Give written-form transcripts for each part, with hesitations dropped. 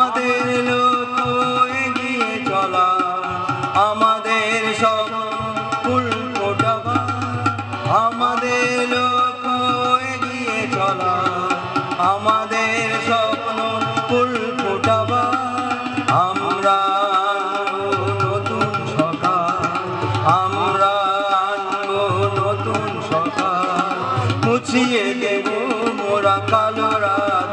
আমাদের লক্ষ্য এগিয়ে চলা, আমাদের সব ফুল ফোটাবা, আমাদের লক্ষ্য এগিয়ে চলা, আমাদের স্বপ্ন ফুল ফোটাবা। আমরা নতুন সকাল, আমরা নতুন সকাল, মুছিয়ে দেব মোরা কালো রাত।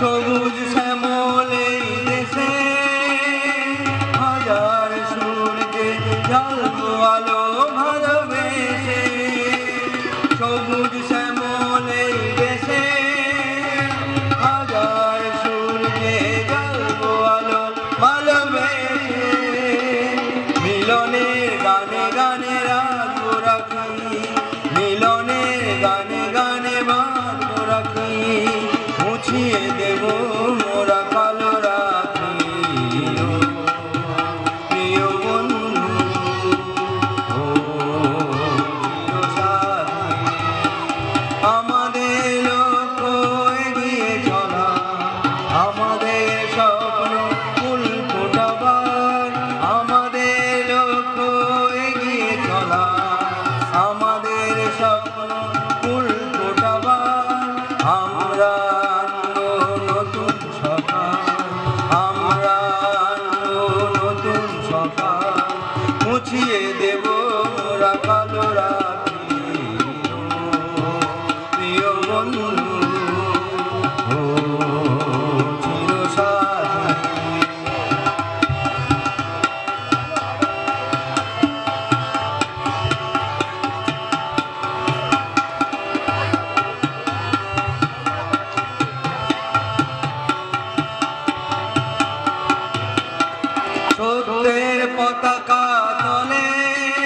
সবুজ শ্যামলে দেশে হাজার সূর্যে জ্বালবো আলো ভালোবেসে। সবুজ শ্যামলে দেশে হাজার সূর্যে জ্বালবো আলো ভালোবেসে। মিলনের গানে গানে রাখবো রাখি, মিলনের গানে গানে বাঁধবো রাখি, মুছিয়ে দেব মোরা কালো রাত্রি। প্রিয় বন্ধু ও প্রিয় সাথী, আমাদের লক্ষ্য এগিয়ে চলা, আমাদের স্বপ্ন ফুল ফোটাবার, আমাদের লক্ষ্য এগিয়ে চলা, আমাদের স্বপ্ন ফুল ফোটাবার। আমরা নতুন সকাল, আমরা নতুন সকাল, মুছিয়ে দেব মোরা কালো রাত।